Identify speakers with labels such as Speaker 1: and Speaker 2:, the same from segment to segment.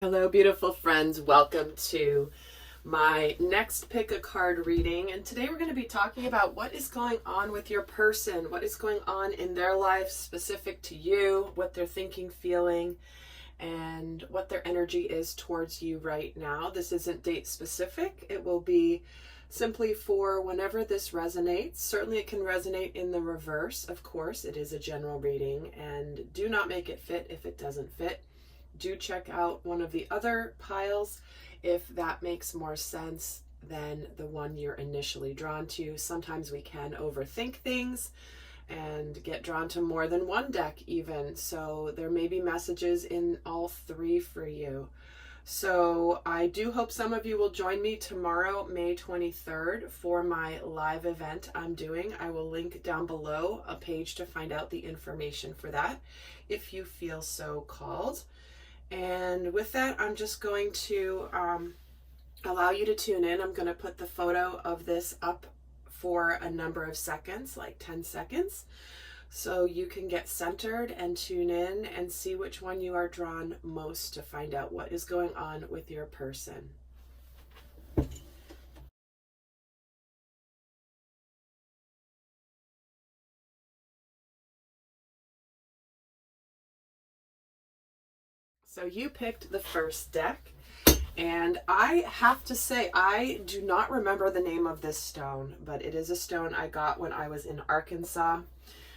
Speaker 1: Hello, beautiful friends. Welcome to my next pick a card reading. And today we're going to be talking about what is going on with your person, what is going on in their life specific to you, what they're thinking, feeling, and what their energy is towards you right now. This isn't date specific. It will be simply for whenever this resonates. Certainly it can resonate in the reverse. Of course, it is a general reading, and do not make it fit if it doesn't fit. Do check out one of the other piles if that makes more sense than the one you're initially drawn to. Sometimes we can overthink things and get drawn to more than one deck even. So there may be messages in all three for you. So I do hope some of you will join me tomorrow, May 23rd, for my live event I'm doing. I will link down below a page to find out the information for that if you feel so called. And with that, I'm just going to allow you to tune in. I'm going to put the photo of this up for a number of seconds, like 10 seconds, so you can get centered and tune in and see which one you are drawn most to find out what is going on with your person. So you picked the first deck, and I have to say, I do not remember the name of this stone, but it is a stone I got when I was in Arkansas.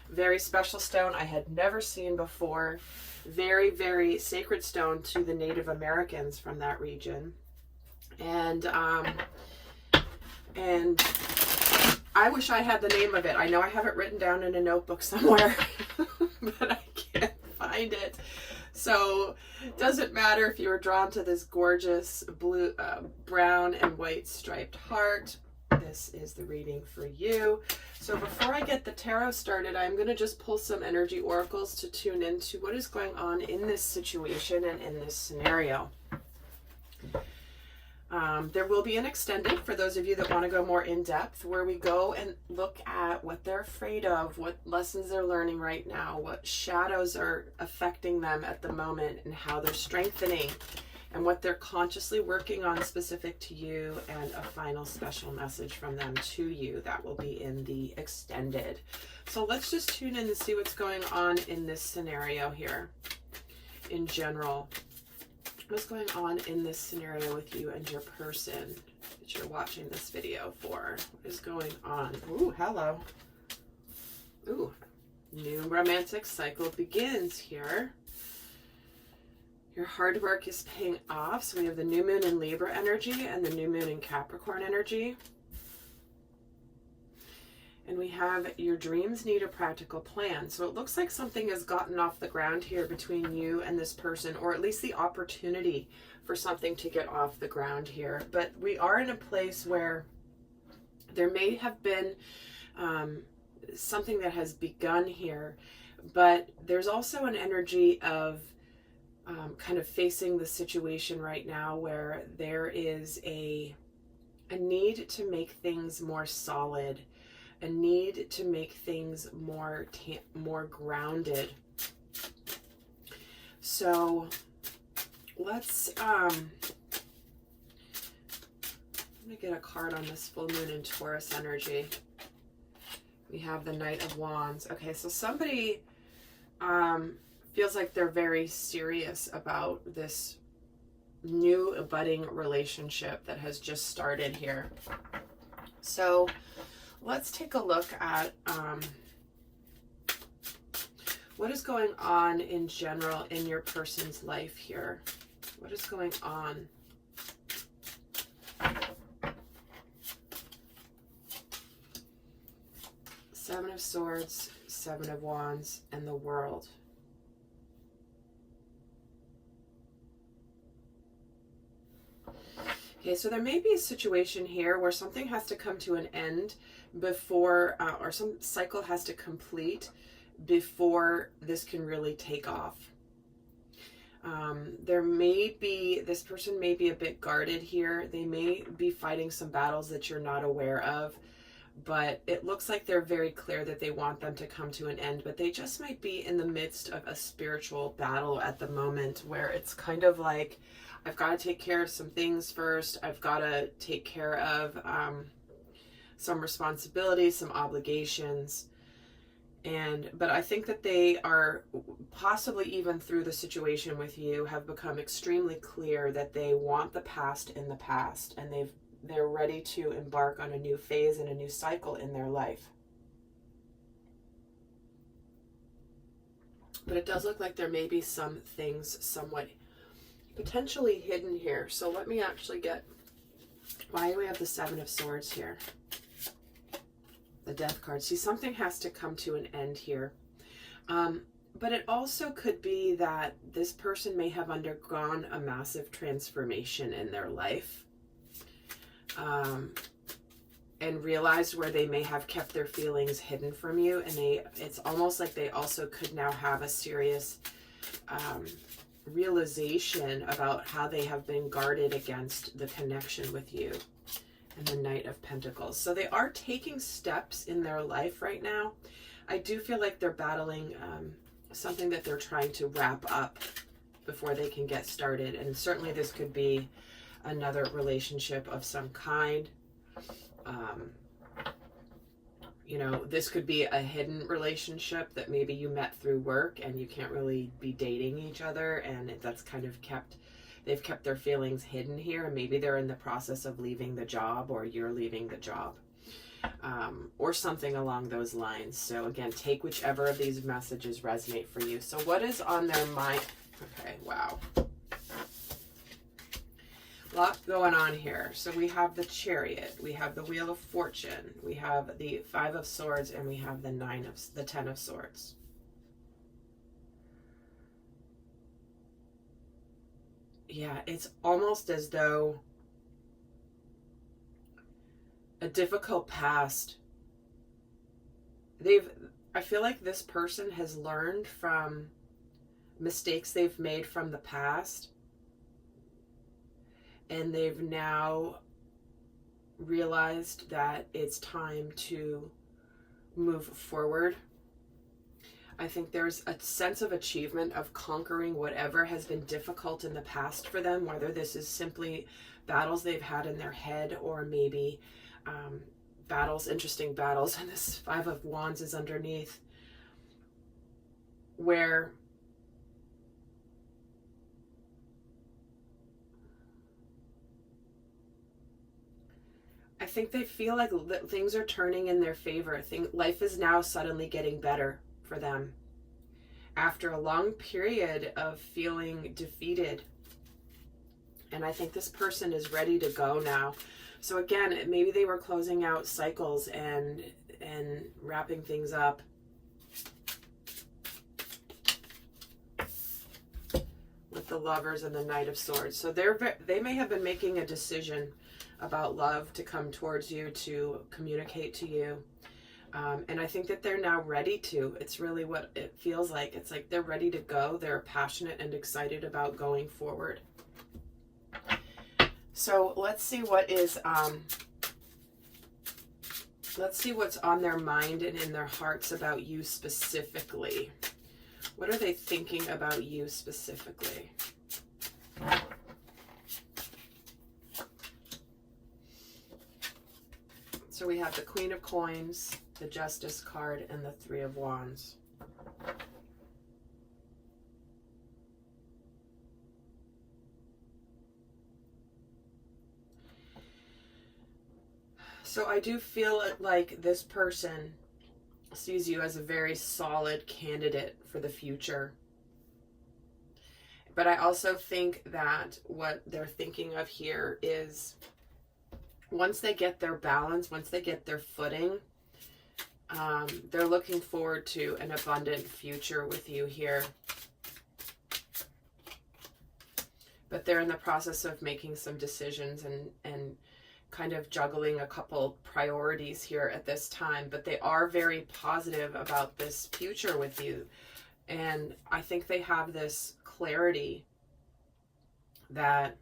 Speaker 1: Very special stone I had never seen before. Very, very sacred stone to the Native Americans from that region. And I wish I had the name of it. I know I have it written down in a notebook somewhere, but I can't find it. So it doesn't matter if you were drawn to this gorgeous blue, brown and white striped heart. This is the reading for you. So before I get the tarot started, I'm going to just pull some energy oracles to tune into what is going on in this situation and in this scenario. There will be an extended for those of you that want to go more in depth, where we go and look at what they're afraid of, what lessons they're learning right now, what shadows are affecting them at the moment, and how they're strengthening, and what they're consciously working on specific to you, and a final special message from them to you that will be in the extended. So let's just tune in and see what's going on in this scenario here in general. What's going on in this scenario with you and your person that you're watching this video for? What is going on? Ooh, hello. Ooh, new romantic cycle begins here. Your hard work is paying off. So we have the new moon in Libra energy and the new moon in Capricorn energy. And we have your dreams need a practical plan. So it looks like something has gotten off the ground here between you and this person, or at least the opportunity for something to get off the ground here. But we are in a place where there may have been something that has begun here, but there's also an energy of kind of facing the situation right now where there is a need to make things more solid, a need to make things more grounded. So let's let me get a card on this full moon in Taurus energy. We have the Knight of Wands. Okay, so somebody feels like they're very serious about this new budding relationship that has just started here. So let's take a look at what is going on in general in your person's life here. What is going on? Seven of Swords, Seven of Wands, and the World. Okay, so there may be a situation here where something has to come to an end before, or some cycle has to complete before this can really take off. There may be, this person may be a bit guarded here. They may be fighting some battles that you're not aware of, but it looks like they're very clear that they want them to come to an end, but they just might be in the midst of a spiritual battle at the moment where it's kind of like, I've got to take care of some things first. I've got to take care of some responsibilities, some obligations. But I think that they are, possibly even through the situation with you, have become extremely clear that they want the past in the past, and they're ready to embark on a new phase and a new cycle in their life. But it does look like there may be some things somewhat potentially hidden here. So let me actually get, why do we have the Seven of Swords here? The Death card. See, something has to come to an end here. But it also could be that this person may have undergone a massive transformation in their life. And realized where they may have kept their feelings hidden from you. And it's almost like they also could now have a serious realization about how they have been guarded against the connection with you. And the Knight of Pentacles. So they are taking steps in their life right now. I do feel like they're battling something that they're trying to wrap up before they can get started. And certainly this could be another relationship of some kind. You know, this could be a hidden relationship that maybe you met through work and you can't really be dating each other, and that's kind of they've kept their feelings hidden here, and maybe they're in the process of leaving the job, or you're leaving the job, or something along those lines. So again, take whichever of these messages resonate for you. So what is on their mind? Okay, wow. A lot going on here. So we have the Chariot, we have the Wheel of Fortune, we have the Five of Swords, and we have the Ten of Swords. Yeah, it's almost as though a difficult past. I feel like this person has learned from mistakes they've made from the past, and they've now realized that it's time to move forward. I think there's a sense of achievement, of conquering whatever has been difficult in the past for them, whether this is simply battles they've had in their head, or maybe interesting battles, and this Five of Wands is underneath, where I think they feel like things are turning in their favor. Life is now suddenly getting better for them after a long period of feeling defeated. And I think this person is ready to go now. So again, maybe they were closing out cycles and wrapping things up. With the Lovers and the Knight of Swords. So they may have been making a decision about love to come towards you, to communicate to you. And I think that they're now ready to. It's really what it feels like. It's like they're ready to go. They're passionate and excited about going forward. So let's see what is, let's see what's on their mind and in their hearts about you specifically. What are they thinking about you specifically? So we have the Queen of Coins, the Justice card, and the Three of Wands. So I do feel like this person sees you as a very solid candidate for the future. But I also think that what they're thinking of here is once they get their balance, once they get their footing, they're looking forward to an abundant future with you here. But they're in the process of making some decisions and kind of juggling a couple priorities here at this time, but they are very positive about this future with you. And I think they have this clarity that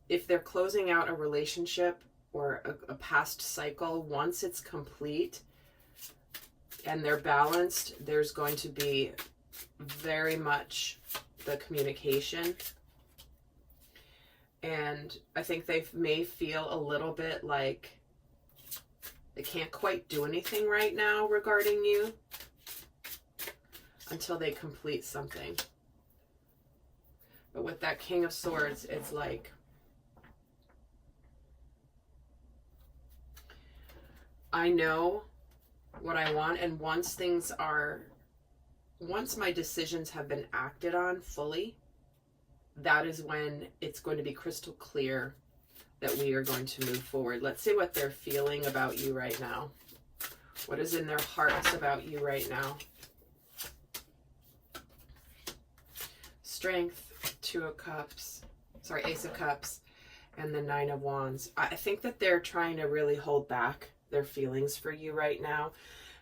Speaker 1: if they're closing out a relationship or a past cycle, once it's complete and they're balanced, there's going to be very much the communication. And I think they may feel a little bit like they can't quite do anything right now regarding you until they complete something. But with that King of Swords, it's like, I know what I want, and once my decisions have been acted on fully, that is when it's going to be crystal clear that we are going to move forward. Let's see what they're feeling about you right now. What is in their hearts about you right now? Strength, Two of Cups, sorry, Ace of Cups, and the Nine of Wands. I think that they're trying to really hold back their feelings for you right now.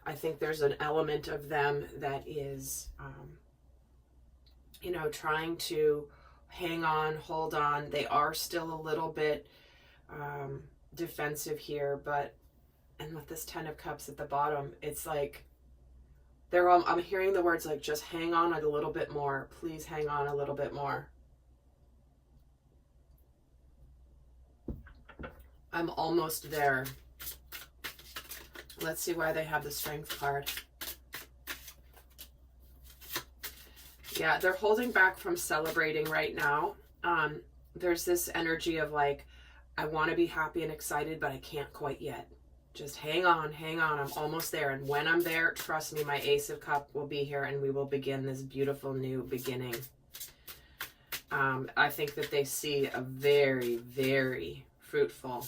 Speaker 1: I think there's an element of them that is, you know, trying to hang on, hold on. They are still a little bit defensive here, but, and with this Ten of Cups at the bottom, it's like they're all, I'm hearing the words like, just hang on a little bit more. Please hang on a little bit more. I'm almost there. Let's see why they have the Strength card. Yeah, they're holding back from celebrating right now. There's this energy of like, I want to be happy and excited, but I can't quite yet. Just hang on, I'm almost there. And when I'm there, trust me, my Ace of Cups will be here and we will begin this beautiful new beginning. I think that they see a very, very fruitful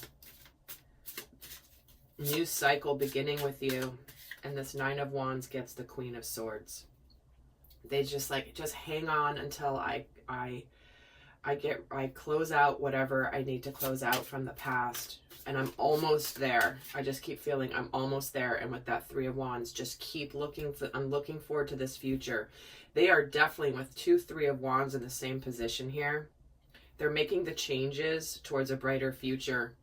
Speaker 1: new cycle beginning with you. And this Nine of Wands gets the Queen of Swords. They just like, just hang on until I close out whatever I need to close out from the past. And I'm almost there. I just keep feeling I'm almost there. And with that Three of Wands, just keep looking for, I'm looking forward to this future. They are definitely, with two Three of Wands in the same position here, they're making the changes towards a brighter future.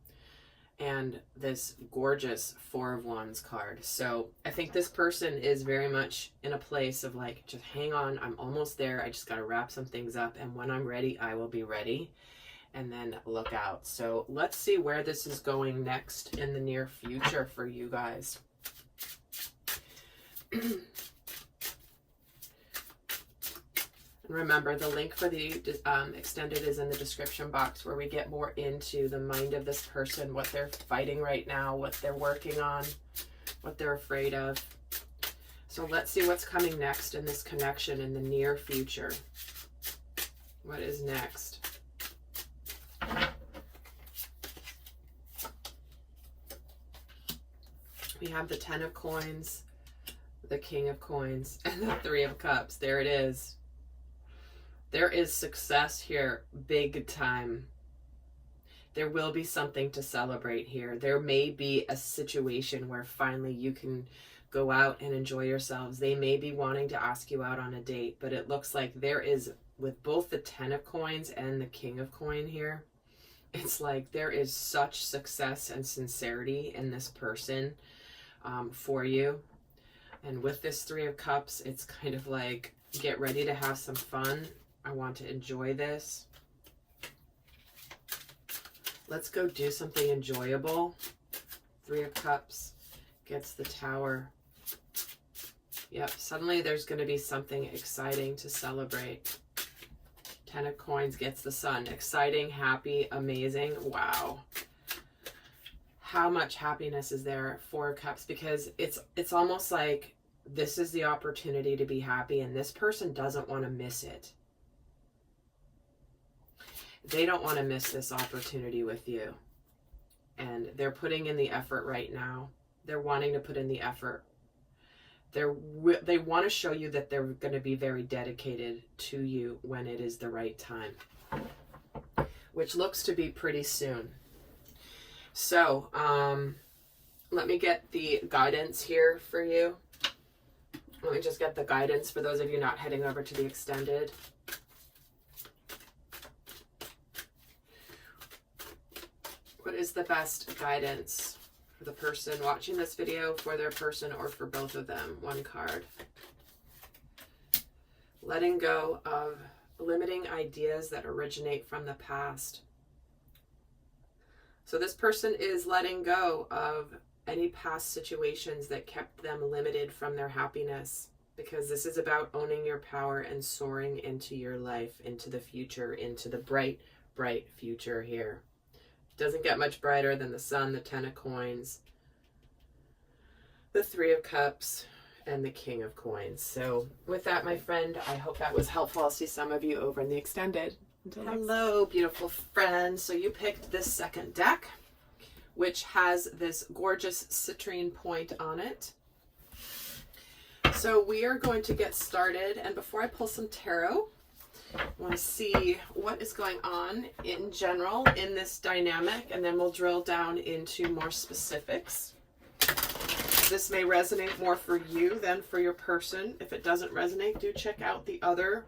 Speaker 1: And this gorgeous Four of Wands card. So I think this person is very much in a place of like, just hang on, I'm almost there. I just got to wrap some things up. And when I'm ready, I will be ready. And then look out. So let's see where this is going next in the near future for you guys. Remember, the link for the extended is in the description box, where we get more into the mind of this person, what they're fighting right now, what they're working on, what they're afraid of. So let's see what's coming next in this connection in the near future. What is next? We have the Ten of Coins, the King of Coins, and the Three of Cups. There it is. There is success here, big time. There will be something to celebrate here. There may be a situation where finally you can go out and enjoy yourselves. They may be wanting to ask you out on a date, but it looks like there is, with both the Ten of Coins and the King of Coin here, it's like there is such success and sincerity in this person for you. And with this Three of Cups, it's kind of like, get ready to have some fun. I want to enjoy this. Let's go do something enjoyable. Three of Cups gets the Tower. Yep, suddenly there's going to be something exciting to celebrate. Ten of Coins gets the Sun. Exciting, happy, amazing. Wow. How much happiness is there? Four of Cups, because it's almost like this is the opportunity to be happy, and this person doesn't want to miss it. They don't want to miss this opportunity with you. And they're putting in the effort right now. They're wanting to put in the effort. They want to show you that they're going to be very dedicated to you when it is the right time, which looks to be pretty soon. So, let me get the guidance here for you. Let me just get the guidance for those of you not heading over to the extended. What is the best guidance for the person watching this video, for their person, or for both of them? One card. Letting go of limiting ideas that originate from the past. So this person is letting go of any past situations that kept them limited from their happiness, because this is about owning your power and soaring into your life, into the future, into the bright, bright future here. Doesn't get much brighter than the sun, the 10 of coins, the 3 of cups, and the King of coins. So with that, my friend, I hope that was helpful. I'll see some of you over in the extended. Hello, beautiful friend. So you picked this second deck, which has this gorgeous citrine point on it. So we are going to get started. And before I pull some tarot, I want to see what is going on in general in this dynamic, and then we'll drill down into more specifics. This may resonate more for you than for your person. If it doesn't resonate, do check out the other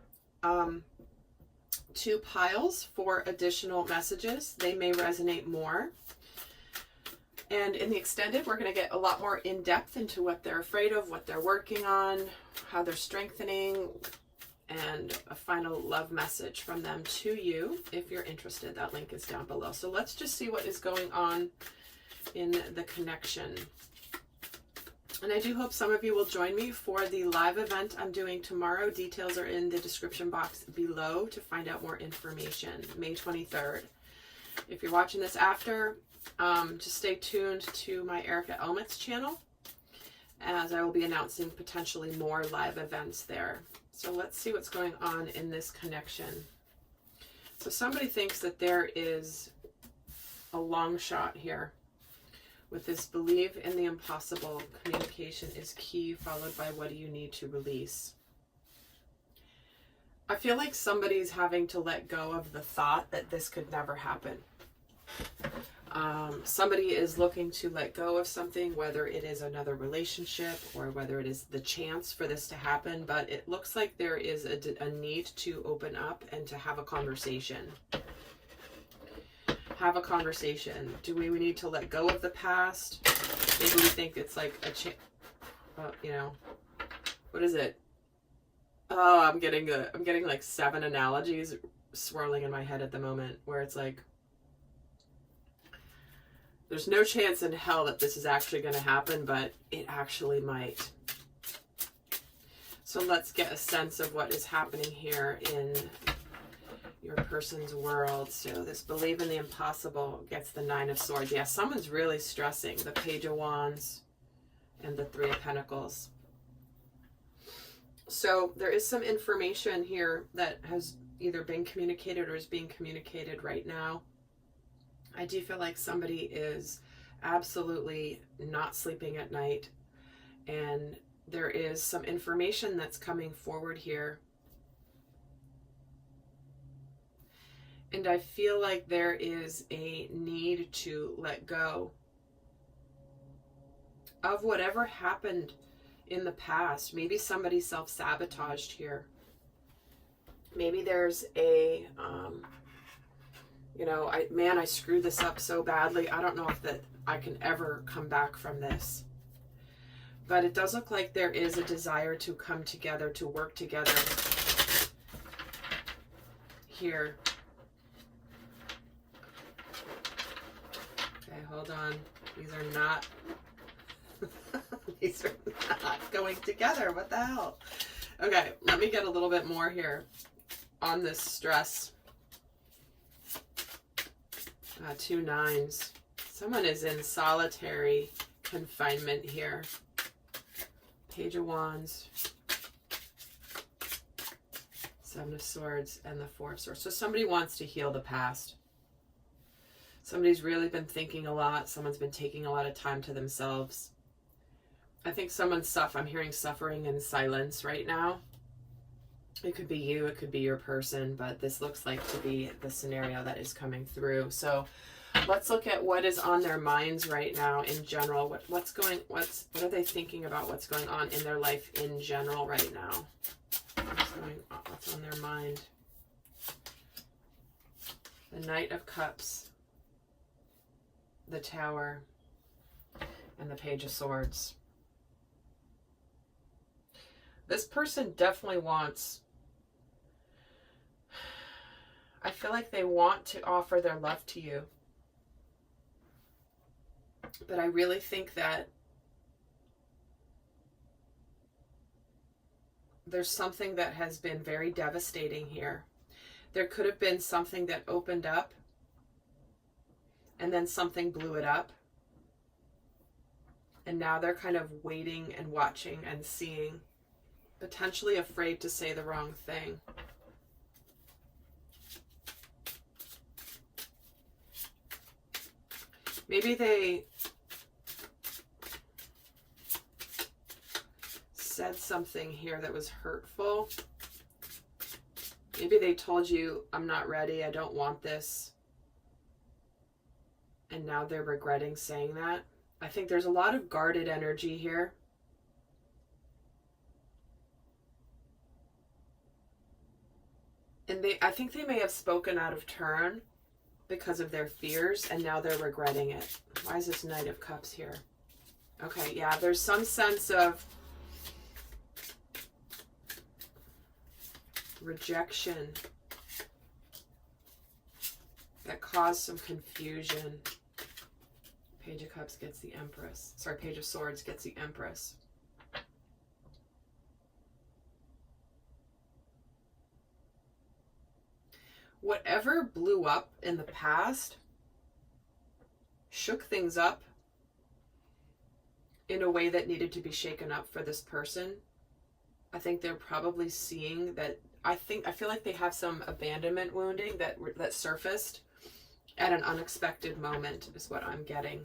Speaker 1: 2 piles for additional messages. They may resonate more. And in the extended, we're going to get a lot more in depth into what they're afraid of, what they're working on, how they're strengthening, and a final love message from them to you. If you're interested, that link is down below. So let's just see what is going on in the connection. And I do hope some of you will join me for the live event I'm doing tomorrow. Details are in the description box below to find out more information. May 23rd. If you're watching this after, just stay tuned to my Erika channel, as I will be announcing potentially more live events there. So let's see what's going on in this connection. So somebody thinks that there is a long shot here. With this believe in the impossible, communication is key, followed by what do you need to release. I feel like somebody's having to let go of the thought that this could never happen. Somebody is looking to let go of something, whether it is another relationship or whether it is the chance for this to happen, but it looks like there is a need to open up and to have a conversation. Have a conversation. Do we need to let go of the past? Maybe we think it's like you know, what is it? Oh, I'm getting like 7 analogies swirling in my head at the moment, where it's like, there's no chance in hell that this is actually going to happen, but it actually might. So let's get a sense of what is happening here in your person's world. So this believe in the impossible gets the 9 of Swords. Yeah, someone's really stressing the Page of Wands and the 3 of Pentacles. So there is some information here that has either been communicated or is being communicated right now. I do feel like somebody is absolutely not sleeping at night, and there is some information that's coming forward here. And I feel like there is a need to let go of whatever happened in the past. Maybe somebody self-sabotaged here. Maybe there's a, you know, I screwed this up so badly. I don't know if that I can ever come back from this. But it does look like there is a desire to come together, to work together here. Okay, hold on. These are not these are not going together. What the hell? Okay, let me get a little bit more here on this stress. 2 9s. Someone is in solitary confinement here. Page of Wands, 7 of Swords, and the 4 of Swords. So somebody wants to heal the past. Somebody's really been thinking a lot. Someone's been taking a lot of time to themselves. I think someone's I'm hearing suffering in silence right now. It could be you, it could be your person, but this looks like to be the scenario that is coming through. So let's look at what is on their minds right now in general. What are they thinking about? What's going on in their life in general right now? What's on their mind? The Knight of Cups, the Tower, and the Page of Swords. This person definitely wants I feel like they want to offer their love to you. But I really think that there's something that has been very devastating here. There could have been something that opened up and then something blew it up. And now they're kind of waiting and watching and seeing, potentially afraid to say the wrong thing. Maybe they said something here that was hurtful. Maybe they told you, I'm not ready, I don't want this. And now they're regretting saying that. I think there's a lot of guarded energy here. And I think they may have spoken out of turn because of their fears, and now they're regretting it. Why is this Knight of Cups here? Okay, yeah, there's some sense of rejection that caused some confusion. Page of Cups gets the Empress. Sorry, Page of Swords gets the Empress. Whatever blew up in the past shook things up in a way that needed to be shaken up for this person. I think they're probably seeing that. I feel like they have some abandonment wounding that surfaced at an unexpected moment, is what I'm getting.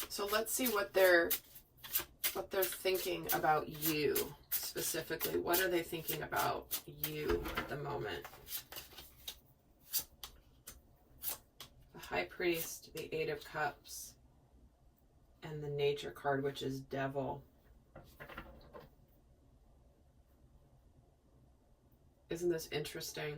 Speaker 1: So let's see what they're thinking about you specifically. What are they thinking about you at the moment? The High Priest, the Eight of Cups, and the Nature card, which is Devil. Isn't this interesting?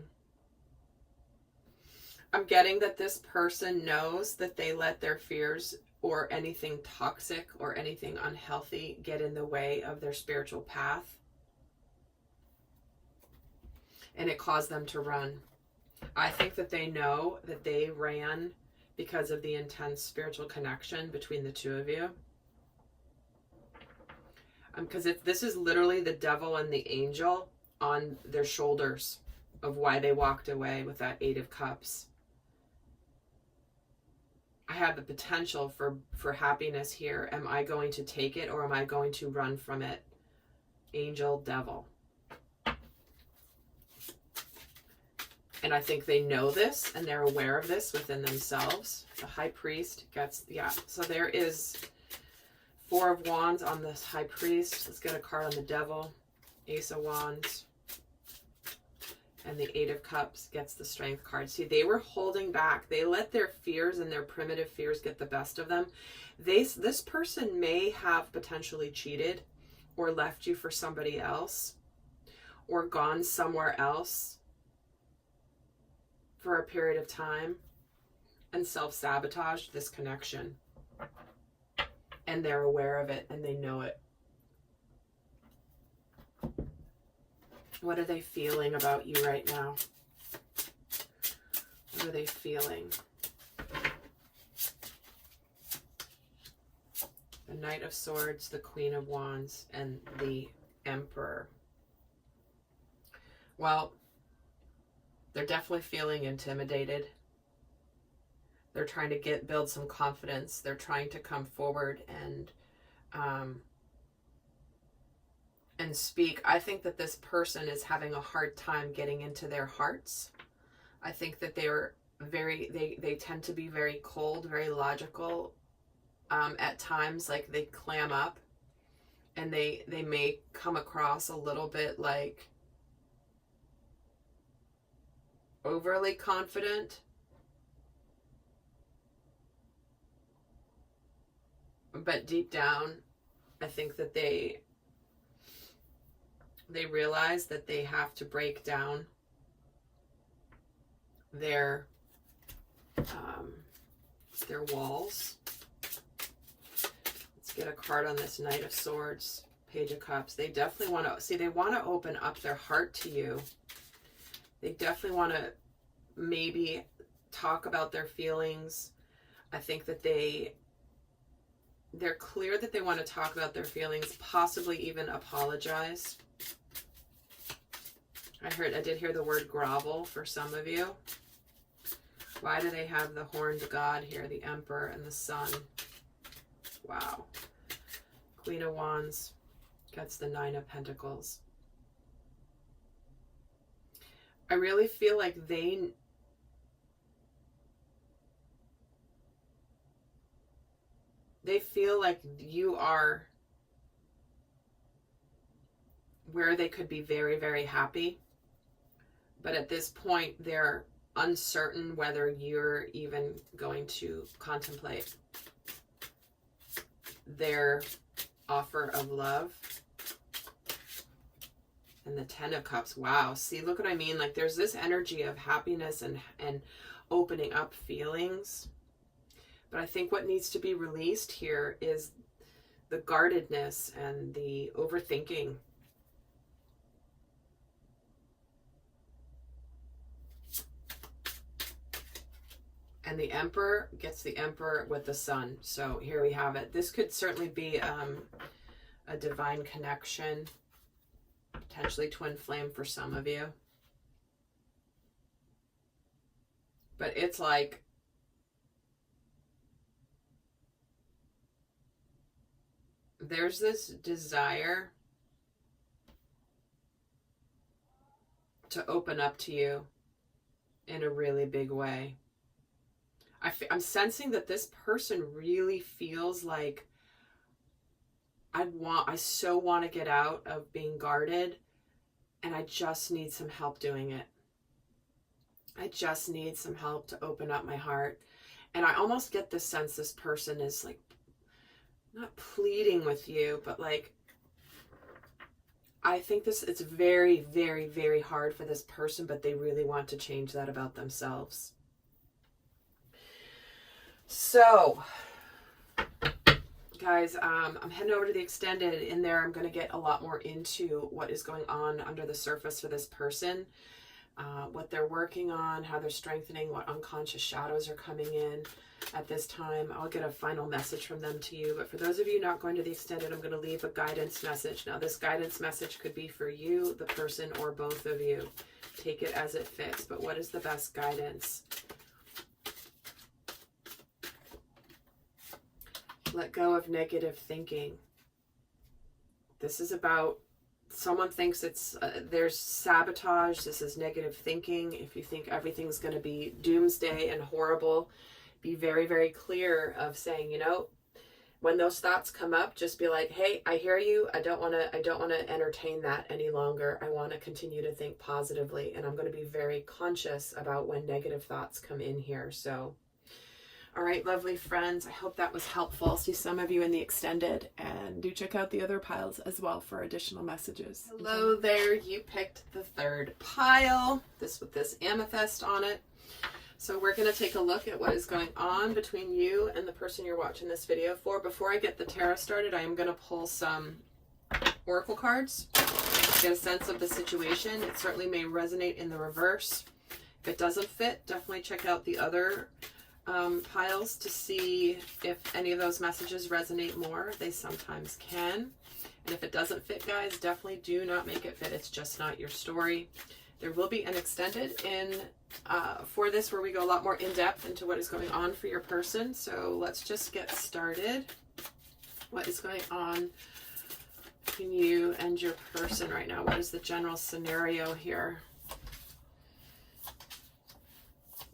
Speaker 1: I'm getting that this person knows that they let their fears or anything toxic or anything unhealthy get in the way of their spiritual path. And it caused them to run. I think that they know that they ran because of the intense spiritual connection between the two of you. Because this is literally the devil and the angel on their shoulders of why they walked away with that Eight of Cups. I have the potential for happiness here. Am I going to take it or am I going to run from it? Angel, devil. And I think they know this and they're aware of this within themselves. The High Priest gets, yeah. So there is Four of Wands on this High Priest. Let's get a card on the devil. Ace of Wands. And the Eight of Cups gets the Strength card. See, they were holding back. They let their fears and their primitive fears get the best of them. This person may have potentially cheated or left you for somebody else or gone somewhere else for a period of time and self-sabotaged this connection. And they're aware of it and they know it. What are they feeling about you right now? What are they feeling? The Knight of Swords, the Queen of Wands, and the Emperor. Well, they're definitely feeling intimidated. They're trying to build some confidence. They're trying to come forward and speak. I think that this person is having a hard time getting into their hearts. I think that they tend to be very cold, very logical. At times, like they clam up and they may come across a little bit like overly confident. But deep down, I think that they realize that they have to break down their walls. Let's get a card on this Knight of Swords, Page of Cups. They definitely want to, see, they want to open up their heart to you. They definitely want to maybe talk about their feelings. I think that they're clear that they want to talk about their feelings, possibly even apologize. I did hear the word grovel for some of you. Why do they have the horned god here, the Emperor and the Sun? Wow. Queen of Wands gets the Nine of Pentacles. I really feel like they feel like you are where they could be very, very happy. But at this point, they're uncertain whether you're even going to contemplate their offer of love. And the Ten of Cups. Wow. See, look what I mean? Like, there's this energy of happiness and opening up feelings. But I think what needs to be released here is the guardedness and the overthinking. And the Emperor gets the Emperor with the Sun. So here we have it. This could certainly be a divine connection. Potentially twin flame for some of you. But it's like, there's this desire to open up to you in a really big way. I'm sensing that this person really feels like, I so want to get out of being guarded, and I just need some help doing it. I just need some help to open up my heart. And I almost get this sense this person is like, not pleading with you, but like, I think it's very, very, very hard for this person, but they really want to change that about themselves. So, guys, I'm heading over to the extended. In there, I'm going to get a lot more into what is going on under the surface for this person, what they're working on, how they're strengthening, what unconscious shadows are coming in at this time. I'll get a final message from them to you. But for those of you not going to the extended, I'm going to leave a guidance message. Now, this guidance message could be for you, the person, or both of you. Take it as it fits. But what is the best guidance? Let go of negative thinking. This is about, someone thinks it's, there's sabotage. This is negative thinking. If you think everything's going to be doomsday and horrible, be very, very clear of saying, you know, when those thoughts come up, just be like, hey, I hear you. I don't want to entertain that any longer. I want to continue to think positively. And I'm going to be very conscious about when negative thoughts come in here. So, all right, lovely friends, I hope that was helpful. I'll see some of you in the extended, and do check out the other piles as well for additional messages. Hello there, you picked the third pile, this with this amethyst on it. So we're going to take a look at what is going on between you and the person you're watching this video for. Before I get the tarot started, I am going to pull some oracle cards, get a sense of the situation. It certainly may resonate in the reverse. If it doesn't fit, definitely check out the other piles to see if any of those messages resonate more. They sometimes can. And if it doesn't fit, guys, definitely do not make it fit. It's just not your story. There will be an extended in for this where we go a lot more in depth into what is going on for your person. So let's just get started. What is going on between you and your person right now? What is the general scenario here?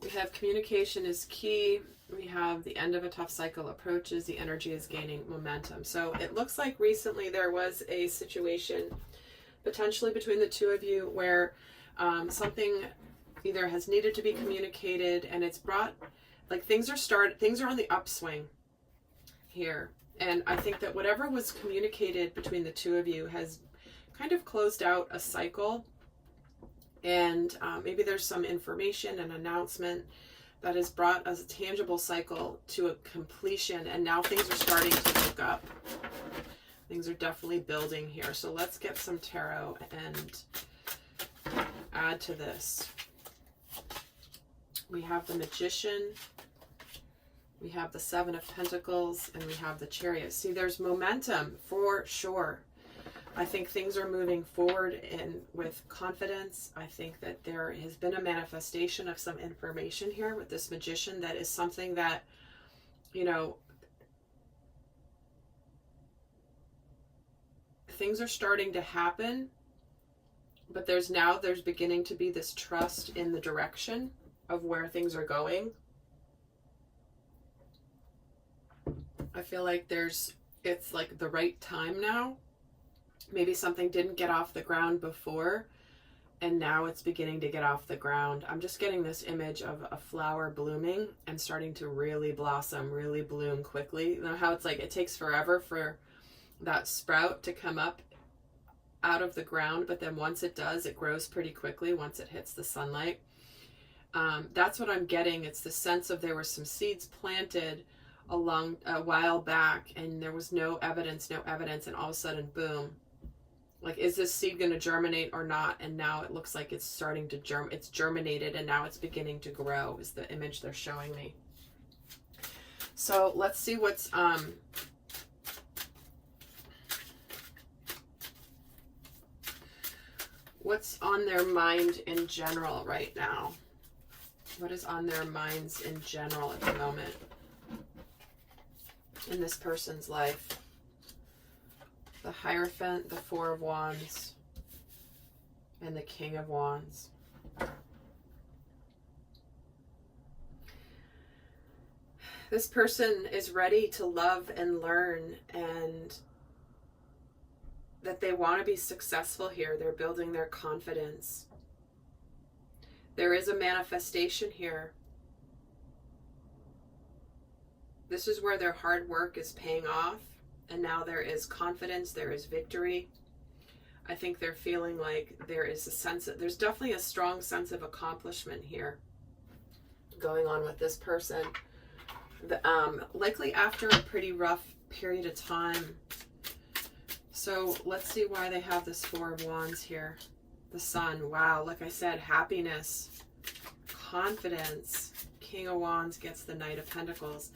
Speaker 1: We have communication is key. We have the end of a tough cycle approaches. The energy is gaining momentum. So it looks like recently there was a situation potentially between the two of you where something either has needed to be communicated, and it's brought, like, things are on the upswing here. And I think that whatever was communicated between the two of you has kind of closed out a cycle. And maybe there's some information, an announcement that has brought a tangible cycle to a completion, and now things are starting to look up. Things are definitely building here. So let's get some tarot and add to this. We have the Magician, we have the Seven of Pentacles, and we have the Chariot. See, there's momentum for sure. I think things are moving forward with confidence. I think that there has been a manifestation of some information here with this Magician that is something that, you know, things are starting to happen, but there's beginning to be this trust in the direction of where things are going. I feel like it's like the right time now. Maybe something didn't get off the ground before, and now it's beginning to get off the ground. I'm just getting this image of a flower blooming and starting to really blossom, really bloom quickly. You know how it's like it takes forever for that sprout to come up out of the ground, but then once it does, it grows pretty quickly once it hits the sunlight. That's what I'm getting. It's the sense of there were some seeds planted a while back, and there was no evidence, and all of a sudden, boom. Like, is this seed going to germinate or not? And now it looks like it's starting to it's germinated, and now it's beginning to grow is the image they're showing me. So let's see what's on their mind in general right now. What is on their minds in general at the moment in this person's life? The Hierophant, the Four of Wands, and the King of Wands. This person is ready to love and learn, and that they want to be successful here. They're building their confidence. There is a manifestation here. This is where their hard work is paying off. And now there is confidence, there is victory. I think they're feeling like there is there's definitely a strong sense of accomplishment here going on with this person. Likely after a pretty rough period of time. So let's see why they have this Four of Wands here. The Sun, wow, like I said, happiness, confidence. King of Wands gets the Knight of Pentacles.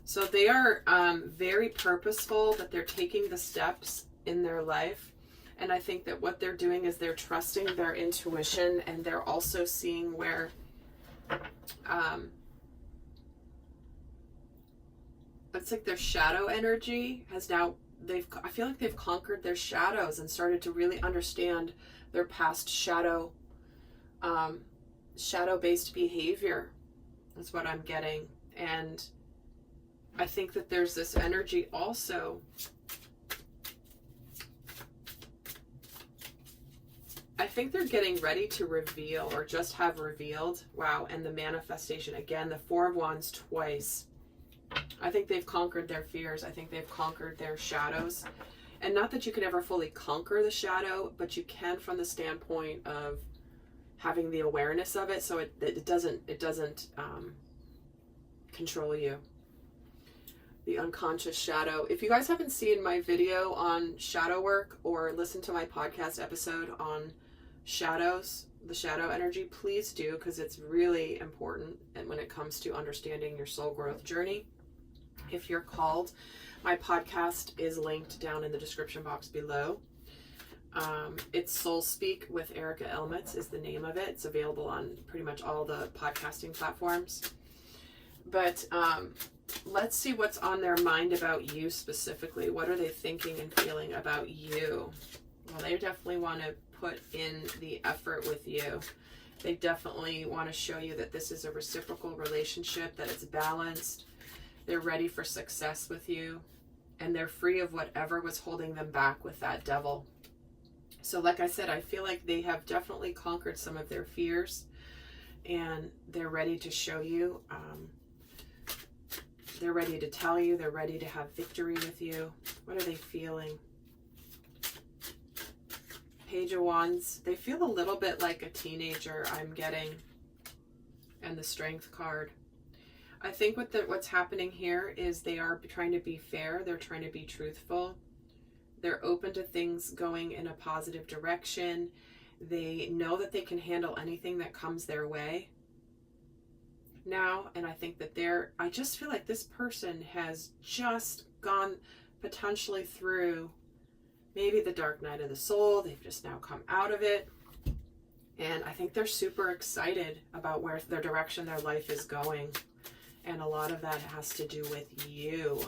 Speaker 1: So they are very purposeful, but they're taking the steps in their life. And I think that what they're doing is they're trusting their intuition, and they're also seeing where it's like their shadow energy has now, I feel like they've conquered their shadows and started to really understand their past shadow-based behavior. That's what I'm getting. And I think that there's this energy also. I think they're getting ready to reveal, or just have revealed. Wow, and the manifestation. Again, the Four of Wands twice. I think they've conquered their fears. I think they've conquered their shadows. And not that you can ever fully conquer the shadow, but you can from the standpoint of having the awareness of it, so it doesn't control you. The unconscious shadow. If you guys haven't seen my video on shadow work or listened to my podcast episode on shadows, the shadow energy, please do, because it's really important and when it comes to understanding your soul growth journey. If you're called, my podcast is linked down in the description box below. It's Soul Speak with Erika is the name of it. It's available on pretty much all the podcasting platforms. But let's see what's on their mind about you specifically. What are they thinking and feeling about you? Well, they definitely want to put in the effort with you. They definitely want to show you that this is a reciprocal relationship, that it's balanced. They're ready for success with you, and they're free of whatever was holding them back with that devil. So like I said, I feel like they have definitely conquered some of their fears, and they're ready to show you. They're ready to tell you. They're ready to have victory with you. What are they feeling? Page of Wands. They feel a little bit like a teenager, I'm getting. And the Strength card. I think what's happening here is they are trying to be fair. They're trying to be truthful. They're open to things going in a positive direction. They know that they can handle anything that comes their way now. And I think that I just feel like this person has just gone potentially through maybe the dark night of the soul. They've just now come out of it. And I think they're super excited about where their direction, their life is going. And a lot of that has to do with you.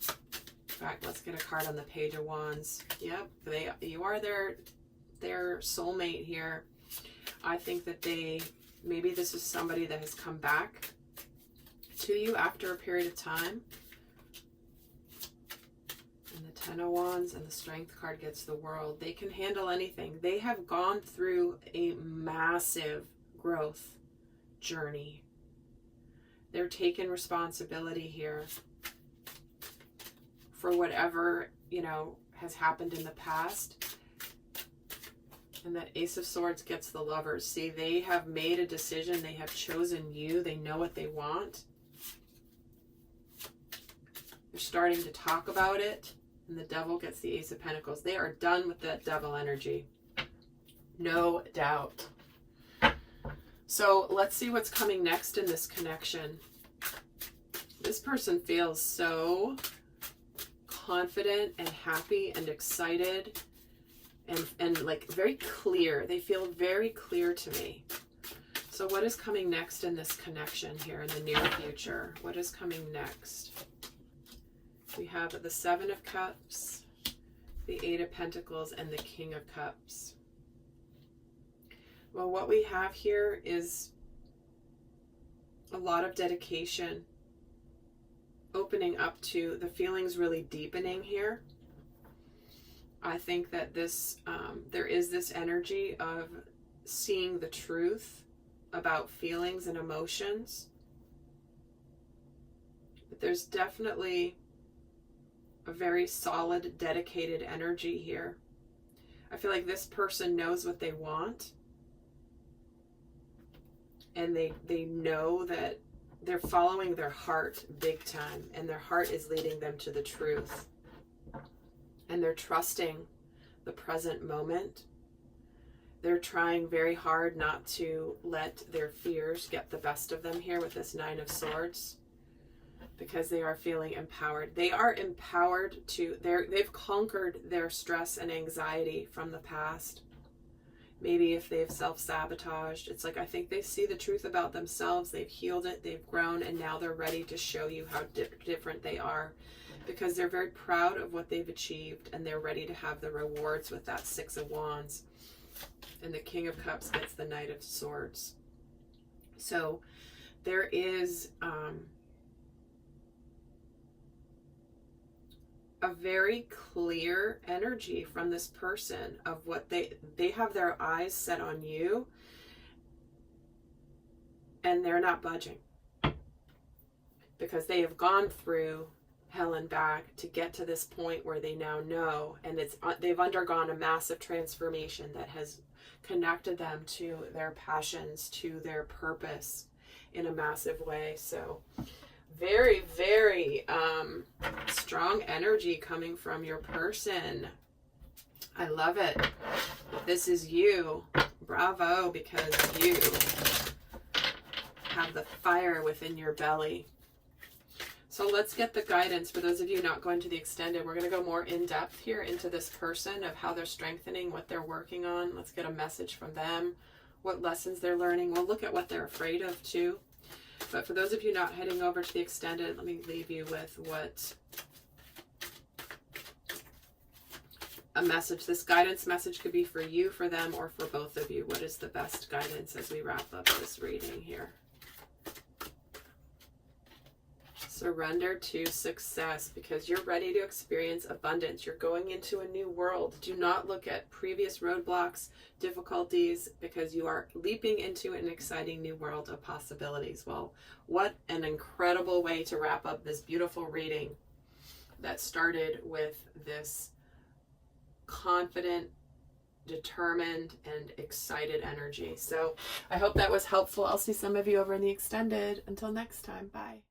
Speaker 1: In fact, let's get a card on the Page of Wands. Yep, you are their soulmate here. I think that maybe this is somebody that has come back to you after a period of time. And the Ten of Wands and the Strength card gets the World. They can handle anything. They have gone through a massive growth journey. They're taking responsibility here for whatever, has happened in the past. And that Ace of Swords gets the Lovers. See, they have made a decision. They have chosen you. They know what they want. They're starting to talk about it. And the Devil gets the Ace of Pentacles. They are done with that devil energy. No doubt. So let's see what's coming next in this connection. This person feels so confident and happy and excited and like very clear. They feel very clear to me. So what is coming next in this connection here in the near future? What is coming next? We have the Seven of Cups, the Eight of Pentacles, and the King of Cups. Well, what we have here is a lot of dedication, opening up to the feelings really deepening here. I think that there is this energy of seeing the truth about feelings and emotions. But there's definitely a very solid, dedicated energy here. I feel like this person knows what they want. And they know that they're following their heart big time. And their heart is leading them to the truth. And they're trusting the present moment. They're trying very hard not to let their fears get the best of them here with this Nine of Swords, because they are feeling empowered. They are empowered they've conquered their stress and anxiety from the past. Maybe if they've self-sabotaged, it's like I think they see the truth about themselves. They've healed it, they've grown, and now they're ready to show you how different they are, because they're very proud of what they've achieved, and they're ready to have the rewards with that Six of Wands. And the King of Cups gets the Knight of Swords. So there is a very clear energy from this person of what they have their eyes set on you, and they're not budging, because they have gone through hell and back to get to this point where they now know, and they've undergone a massive transformation that has connected them to their passions, to their purpose in a massive way. So very, very strong energy coming from your person. I love it. If this is you, bravo, because you have the fire within your belly. So let's get the guidance. For those of you not going to the extended, we're going to go more in depth here into this person, of how they're strengthening, what they're working on. Let's get a message from them, what lessons they're learning. We'll look at what they're afraid of too. But for those of you not heading over to the extended, let me leave you with what a message. This guidance message could be for you, for them, or for both of you. What is the best guidance as we wrap up this reading here? Surrender to success, because you're ready to experience abundance. You're going into a new world. Do not look at previous roadblocks, difficulties, because you are leaping into an exciting new world of possibilities. Well, what an incredible way to wrap up this beautiful reading that started with this confident, determined, and excited energy. So I hope that was helpful. I'll see some of you over in the extended. Until next time, bye.